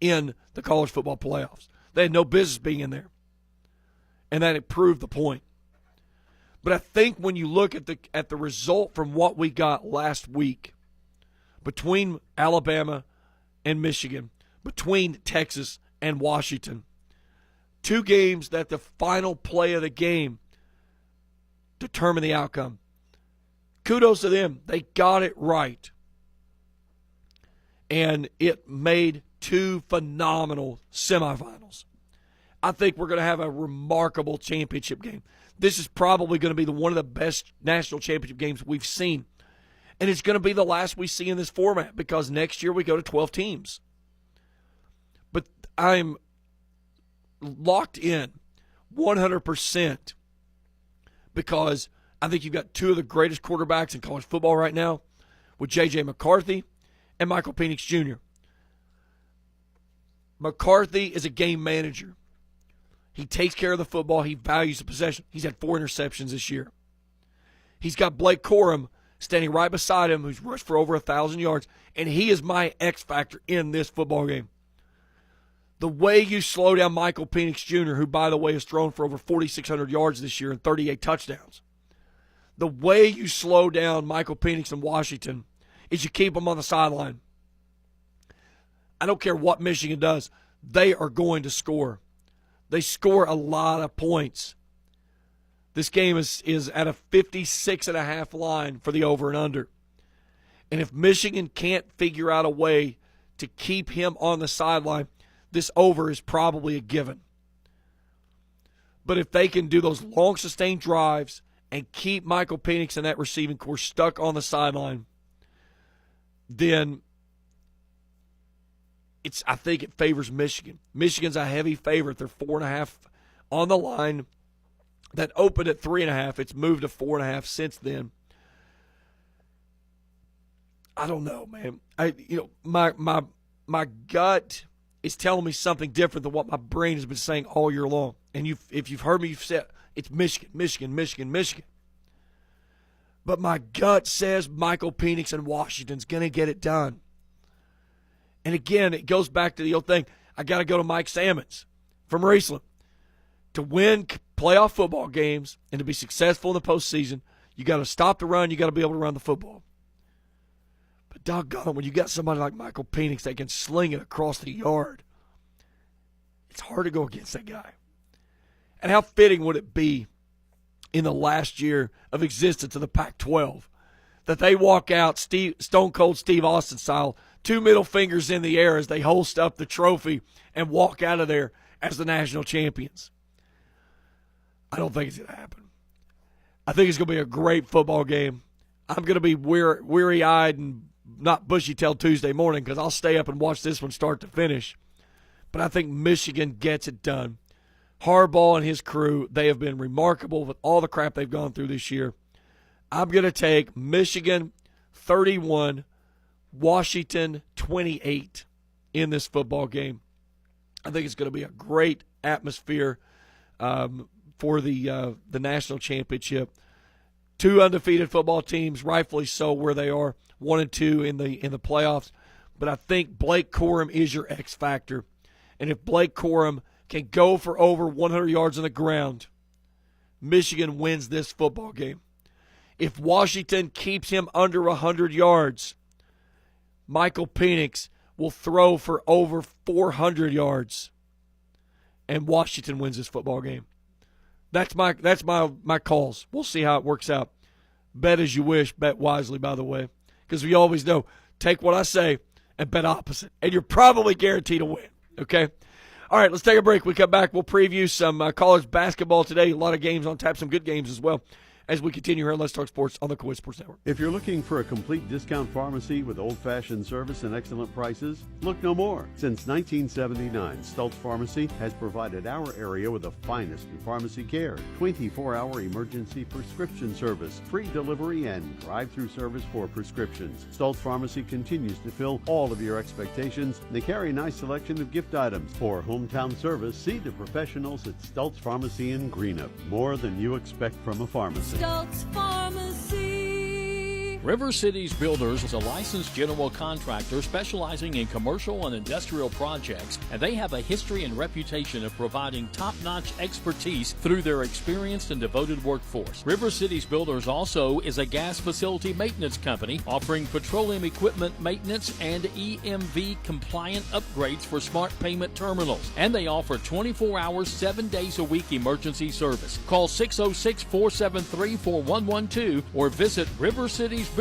in the college football playoffs. They had no business being in there. And that it proved the point. But I think when you look at the result from what we got last week between Alabama and Michigan, between Texas and Washington, 2 games that the final play of the game determined the outcome. Kudos to them. They got it right. And it made 2 phenomenal semifinals. I think we're going to have a remarkable championship game. This is probably going to be one of the best national championship games we've seen. And it's going to be the last we see in this format because next year we go to 12 teams. But I'm locked in. 100%, because I think you've got two of the greatest quarterbacks in college football right now with J.J. McCarthy and Michael Penix Jr. McCarthy is a game manager. He takes care of the football. He values the possession. He's had 4 interceptions this year. He's got Blake Corum standing right beside him, who's rushed for over 1,000 yards, and he is my X factor in this football game. The way you slow down Michael Penix Jr., who, by the way, has thrown for over 4,600 yards this year and 38 touchdowns. The way you slow down Michael Penix in Washington is you keep him on the sideline. I don't care what Michigan does. They are going to score. They score a lot of points. This game is at a 56.5 line for the over and under. And if Michigan can't figure out a way to keep him on the sideline, this over is probably a given. But if they can do those long sustained drives and keep Michael Penix and that receiving corps stuck on the sideline, then I think it favors Michigan. Michigan's a heavy favorite. They're 4.5 on the line. That opened at 3.5. It's moved to 4.5 since then. I don't know, man. My gut is telling me something different than what my brain has been saying all year long. And if you've heard me, you've said it's Michigan, Michigan, Michigan, Michigan. But my gut says Michael Penix and Washington's going to get it done. And again, it goes back to the old thing. I got to go to Mike Sammons from Riesland. To win playoff football games and to be successful in the postseason, you got to stop the run. You got to be able to run the football. But doggone it, when you got somebody like Michael Penix that can sling it across the yard, it's hard to go against that guy. And how fitting would it be in the last year of existence of the Pac-12 that they walk out Stone Cold Steve Austin style, 2 middle fingers in the air as they hoist up the trophy and walk out of there as the national champions? I don't think it's going to happen. I think it's going to be a great football game. I'm going to be weary-eyed and not bushy-tailed Tuesday morning because I'll stay up and watch this one start to finish. But I think Michigan gets it done. Harbaugh and his crew, they have been remarkable with all the crap they've gone through this year. I'm going to take Michigan 31, Washington 28 in this football game. I think it's going to be a great atmosphere for the national championship. 2 undefeated football teams, rightfully so, where they are 1-2 in the playoffs. But I think Blake Corum is your X factor, and if Blake Corum can go for over 100 yards on the ground, Michigan wins this football game. If Washington keeps him under 100 yards, Michael Penix will throw for over 400 yards, and Washington wins this football game. That's my calls. We'll see how it works out. Bet as you wish, bet wisely, by the way, because we always know, take what I say and bet opposite, and you're probably guaranteed to win, okay? All right, let's take a break. We come back, we'll preview some college basketball today. A lot of games on tap, some good games as well, as we continue here on Let's Talk Sports on the Kool Sports Network. If you're looking for a complete discount pharmacy with old-fashioned service and excellent prices, look no more. Since 1979, Stultz Pharmacy has provided our area with the finest in pharmacy care, 24-hour emergency prescription service, free delivery, and drive-through service for prescriptions. Stultz Pharmacy continues to fill all of your expectations. They carry a nice selection of gift items. For hometown service, see the professionals at Stultz Pharmacy in Greenup. More than you expect from a pharmacy. Stultz Pharmacy. River Cities Builders is a licensed general contractor specializing in commercial and industrial projects, and they have a history and reputation of providing top-notch expertise through their experienced and devoted workforce. River Cities Builders also is a gas facility maintenance company offering petroleum equipment maintenance and EMV-compliant upgrades for smart payment terminals, and they offer 24 hours, 7 days a week emergency service. Call 606-473-4112 or visit rivercitiesbuildersinc.com.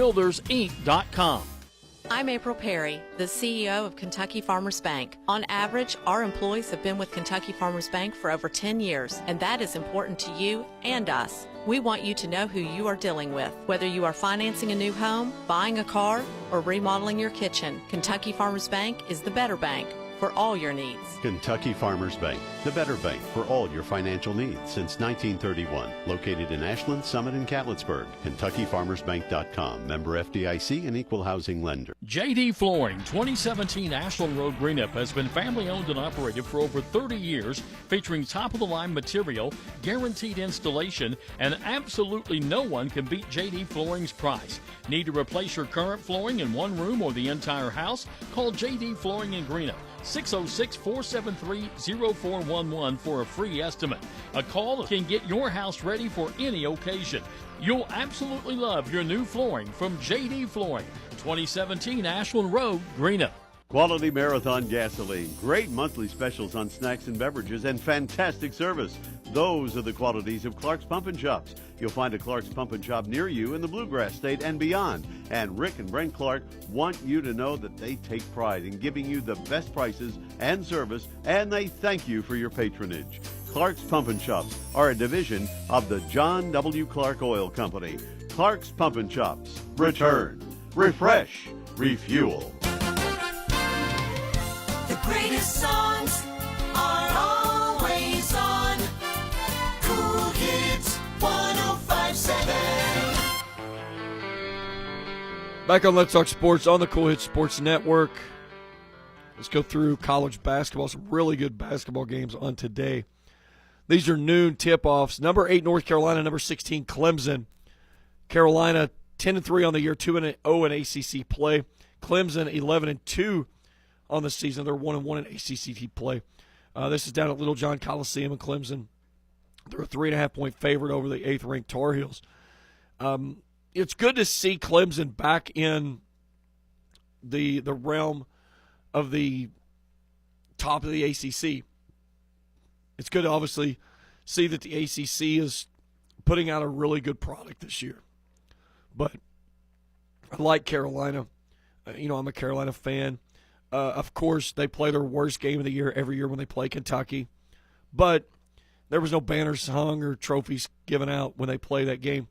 I'm April Perry, the CEO of Kentucky Farmers Bank. On average, our employees have been with Kentucky Farmers Bank for over 10 years, and that is important to you and us. We want you to know who you are dealing with. Whether you are financing a new home, buying a car, or remodeling your kitchen, Kentucky Farmers Bank is the better bank. for all your needs. Kentucky Farmers Bank, the better bank for all your financial needs since 1931. Located in Ashland, Summit, and Catlettsburg. KentuckyFarmersBank.com. Member FDIC and equal housing lender. JD Flooring, 2017 Ashland Road Greenup, has been family owned and operated for over 30 years, featuring top-of-the-line material, guaranteed installation, and absolutely no one can beat JD Flooring's price. Need to replace your current flooring in one room or the entire house? Call JD Flooring in Greenup. 606-473-0411 for a free estimate. A call can get your house ready for any occasion. You'll absolutely love your new flooring from JD Flooring, 2017 Ashland Road, Greenup. Quality Marathon gasoline, great monthly specials on snacks and beverages, and fantastic service. Those are the qualities of Clark's Pump and Shops. You'll find a Clark's Pump and Shop near you in the Bluegrass State and beyond. And Rick and Brent Clark want you to know that they take pride in giving you the best prices and service, and they thank you for your patronage. Clark's Pump and Shops are a division of the John W. Clark Oil Company. Clark's Pump and Shops. Return, refresh, refuel. The greatest songs are always on Kool Hits 105.7. Back on Let's Talk Sports on the Kool Hits Sports Network. Let's go through college basketball. Some really good basketball games on today. These are noon tip-offs. Number 8, North Carolina. Number 16, Clemson. Carolina, 10-3 on the year, 2-0 in ACC play. Clemson, 11-2 on the season. They're 1-1 in ACC play. This is down at Little John Coliseum in Clemson. They're a 3.5-point favorite over the 8th-ranked Tar Heels. It's good to see Clemson back in the realm of the top of the ACC. It's good to obviously see that the ACC is putting out a really good product this year. But I like Carolina. I'm a Carolina fan. Of course, they play their worst game of the year every year when they play Kentucky. But there was no banners hung or trophies given out when they play that game.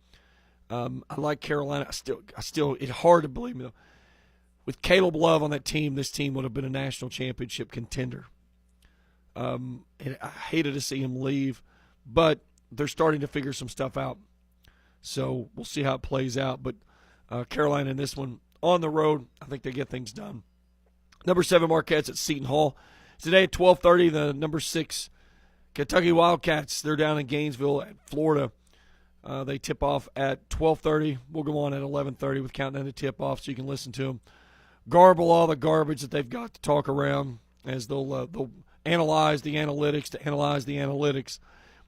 I like Carolina. I still, it's hard to believe me, though. With Caleb Love on that team, this team would have been a national championship contender. And I hated to see him leave, but they're starting to figure some stuff out. So we'll see how it plays out. But Carolina in this one, on the road, I think they get things done. Number 7, Marquette's at Seton Hall. Today at 12:30, the number 6 Kentucky Wildcats, they're down in Gainesville at Florida. They tip off at 12:30. We'll go on at 11:30 with Countdown to Tip Off so you can listen to them. Garble all the garbage that they've got to talk around as they'll analyze the analytics to analyze the analytics.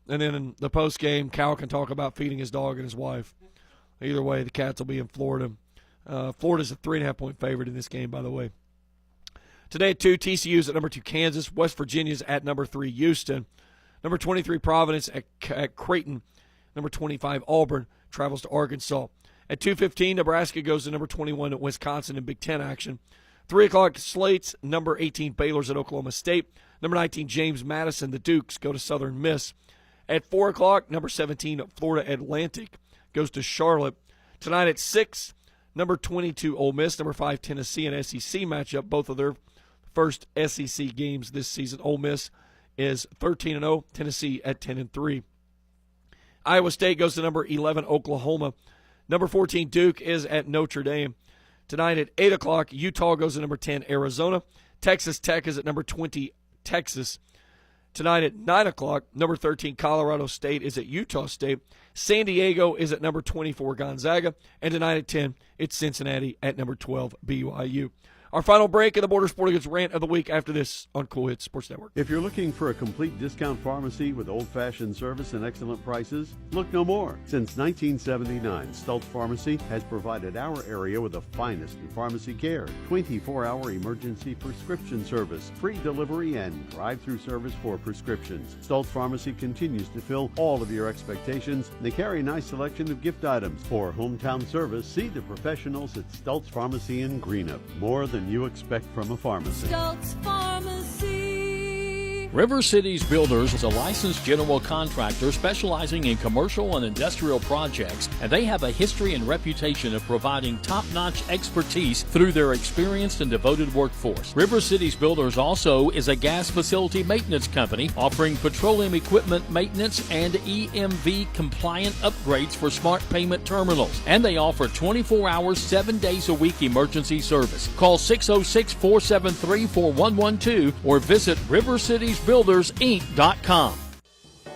And then in the post game, Cal can talk about feeding his dog and his wife. Either way, the Cats will be in Florida. Florida's a 3.5-point favorite in this game, by the way. Today at 2, TCU's at number 2, Kansas. West Virginia's at number 3, Houston. Number 23, Providence at Creighton. Number 25, Auburn travels to Arkansas. At 2:15, Nebraska goes to number 21 at Wisconsin in Big Ten action. 3 o'clock, slates. Number 18, Baylor's at Oklahoma State. Number 19, James Madison, the Dukes, go to Southern Miss. At 4 o'clock, number 17, Florida Atlantic goes to Charlotte. Tonight at 6, number 22, Ole Miss. Number 5, Tennessee, an SEC matchup. Both of their first SEC games this season. Ole Miss is 13-0. Tennessee at 10-3. Iowa State goes to number 11, Oklahoma. Number 14, Duke is at Notre Dame. Tonight at 8 o'clock, Utah goes to number 10, Arizona. Texas Tech is at number 20, Texas. Tonight at 9 o'clock, number 13, Colorado State is at Utah State. San Diego is at number 24, Gonzaga. And tonight at 10, it's Cincinnati at number 12, BYU. Our final break in the Border Sporting Goods Rant of the Week after this on Kool Hits Sports Network. If you're looking for a complete discount pharmacy with old-fashioned service and excellent prices, look no more. Since 1979, Stultz Pharmacy has provided our area with the finest in pharmacy care, 24-hour emergency prescription service, free delivery, and drive-through service for prescriptions. Stultz Pharmacy continues to fill all of your expectations. They carry a nice selection of gift items. For hometown service, see the professionals at Stultz Pharmacy in Greenup. More than you expect from a pharmacy. Stultz Pharmacy. River Cities Builders is a licensed general contractor specializing in commercial and industrial projects, and they have a history and reputation of providing top-notch expertise through their experienced and devoted workforce. River Cities Builders also is a gas facility maintenance company offering petroleum equipment maintenance and EMV compliant upgrades for smart payment terminals, and they offer 24 hours, 7 days a week emergency service. Call 606-473-4112 or visit rivercitiesbuildersinc.com.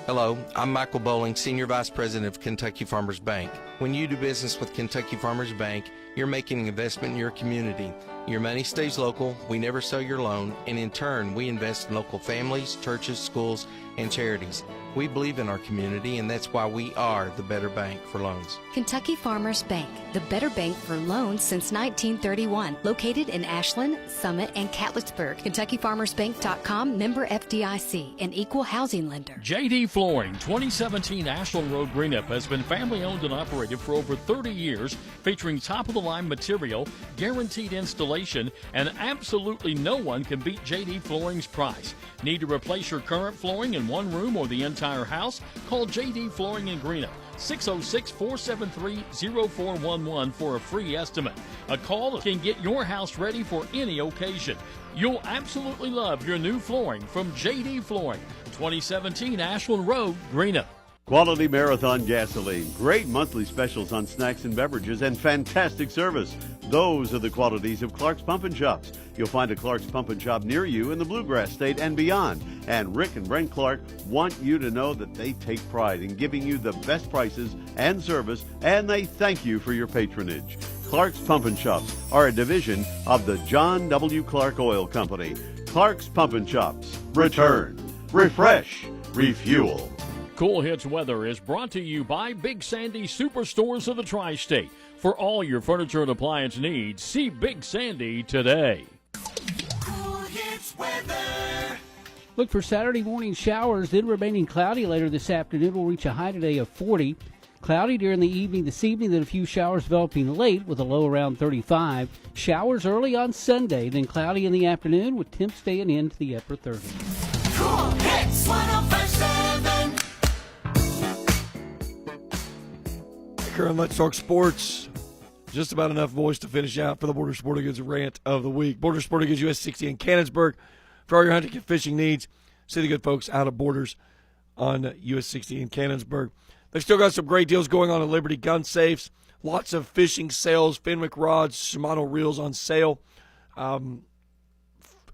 Hello, I'm Michael Bowling, Senior Vice President of Kentucky Farmers Bank. When you do business with Kentucky Farmers Bank, you're making an investment in your community. Your money stays local, we never sell your loan, and in turn, we invest in local families, churches, schools, and charities. We believe in our community, and that's why we are the better bank for loans. Kentucky Farmers Bank, the better bank for loans since 1931. Located in Ashland, Summit, and Catlettsburg. KentuckyFarmersBank.com, member FDIC, an equal housing lender. JD Flooring, 2017 Ashland Road Greenup, has been family owned and operated for over 30 years, featuring top-of-the-line material, guaranteed installation, and absolutely no one can beat JD Flooring's price. Need to replace your current flooring in one room or the entire house? Call JD Flooring in Greenup, 606-473-0411 for a free estimate. A call can get your house ready for any occasion. You'll absolutely love your new flooring from JD Flooring, 2017 Ashland Road, Greenup. Quality Marathon gasoline, great monthly specials on snacks and beverages, and fantastic service. Those are the qualities of Clark's Pump and Shops. You'll find a Clark's Pump and Shop near you in the Bluegrass State and beyond. And Rick and Brent Clark want you to know that they take pride in giving you the best prices and service, and they thank you for your patronage. Clark's Pump and Shops are a division of the John W. Clark Oil Company. Clark's Pump and Shops. Return, refresh, refuel. Kool Hits Weather is brought to you by Big Sandy Superstores of the Tri-State. For all your furniture and appliance needs, see Big Sandy today. Kool Hits Weather. Look for Saturday morning showers, then remaining cloudy later this afternoon. Will reach a high today of 40. Cloudy during the evening this evening, then a few showers developing late with a low around 35. Showers early on Sunday, then cloudy in the afternoon with temps staying into the upper 30s. Kool Hits 105.7. Here on Let's Talk Sports, just about enough voice to finish out for the Border Sporting Goods rant of the week. Border Sporting Goods US 60 in Cannonsburg. For all your hunting and fishing needs, see the good folks out of Borders on US 60 in Cannonsburg. They've still got some great deals going on at Liberty Gun Safes. Lots of fishing sales, Fenwick rods, Shimano reels on sale.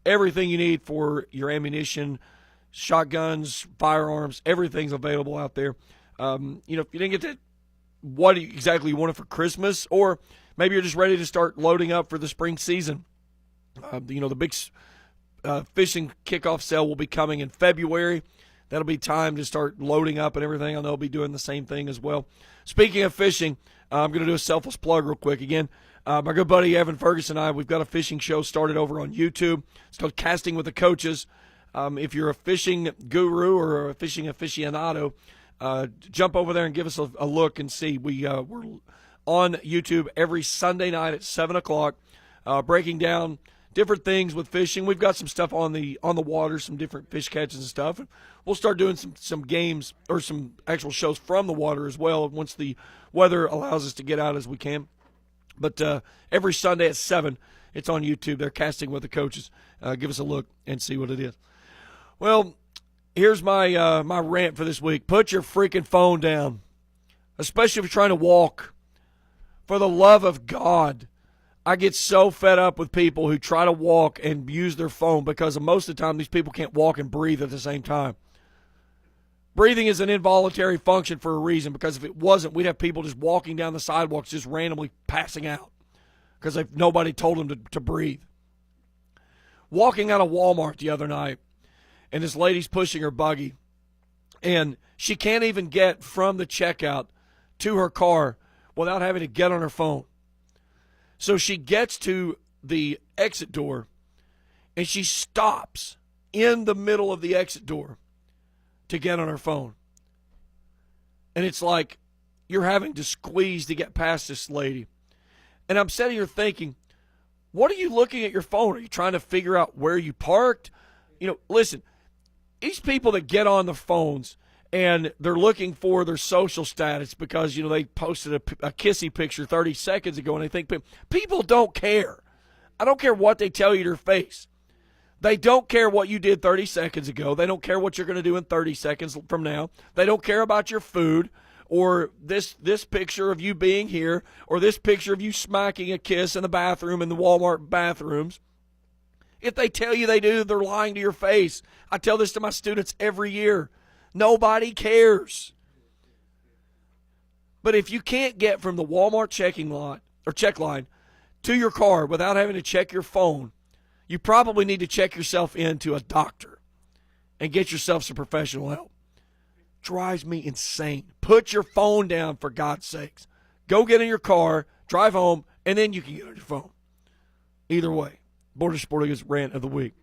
Everything you need for your ammunition, shotguns, firearms, everything's available out there. If you didn't get to what exactly you wanted for Christmas, or maybe you're just ready to start loading up for the spring season. The big fishing kickoff sale will be coming in February. That'll be time to start loading up and everything, and they'll be doing the same thing as well. Speaking of fishing, I'm going to do a selfless plug real quick again. My good buddy Evan Ferguson and I, we've got a fishing show started over on YouTube. It's called Casting with the Coaches. If you're a fishing guru or a fishing aficionado, jump over there and give us a look and see. We're on YouTube every Sunday night at 7 o'clock, breaking down different things with fishing. We've got some stuff on the water, some different fish catches and stuff. And we'll start doing some games or some actual shows from the water as well once the weather allows us to get out as we can. But every Sunday at 7, it's on YouTube. They're Casting with the Coaches. Give us a look and see what it is. Well, here's my my rant for this week. Put your freaking phone down, especially if you're trying to walk. For the love of God, I get so fed up with people who try to walk and use their phone because most of the time these people can't walk and breathe at the same time. Breathing is an involuntary function for a reason, because if it wasn't, we'd have people just walking down the sidewalks just randomly passing out because nobody told them to breathe. Walking out of Walmart the other night, and this lady's pushing her buggy, and she can't even get from the checkout to her car without having to get on her phone. So she gets to the exit door, and she stops in the middle of the exit door to get on her phone. And it's like you're having to squeeze to get past this lady. And I'm sitting here thinking, what are you looking at your phone? Are you trying to figure out where you parked? Listen, these people that get on the phones and they're looking for their social status because, they posted a kissy picture 30 seconds ago, and they think people don't care. I don't care what they tell you to your face. They don't care what you did 30 seconds ago. They don't care what you're going to do in 30 seconds from now. They don't care about your food or this picture of you being here or this picture of you smacking a kiss in the bathroom in the Walmart bathrooms. If they tell you they do, they're lying to your face. I tell this to my students every year. Nobody cares. But if you can't get from the Walmart checking lot or check line to your car without having to check your phone, you probably need to check yourself into a doctor and get yourself some professional help. Drives me insane. Put your phone down, for God's sakes. Go get in your car, drive home, and then you can get on your phone. Either way. Border Sporting Goods Rant of the Week.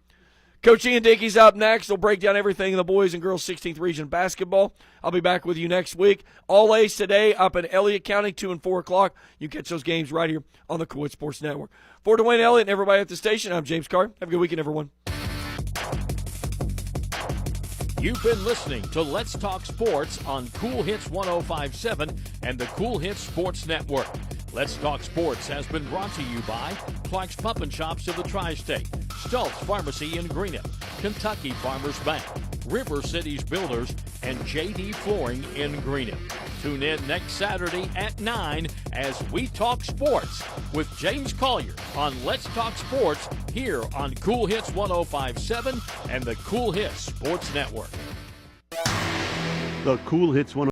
Coach Ian Dickey's up next. He'll break down everything in the boys and girls 16th Region basketball. I'll be back with you next week. All A's today up in Elliott County, 2 and 4 o'clock. You catch those games right here on the Kool Sports Network. For Dwayne Elliott and everybody at the station, I'm James Carr. Have a good weekend, everyone. You've been listening to Let's Talk Sports on Kool Hits 105.7 and the Kool Hits Sports Network. Let's Talk Sports has been brought to you by Clark's Pump and Shops of the Tri-State, Stultz Pharmacy in Greenup, Kentucky Farmers Bank, River Cities Builders, and J.D. Flooring in Greenup. Tune in next Saturday at 9 as we talk sports with James Collier on Let's Talk Sports here on Kool Hits 105.7 and the Kool Hits Sports Network. The Kool Hits 105.7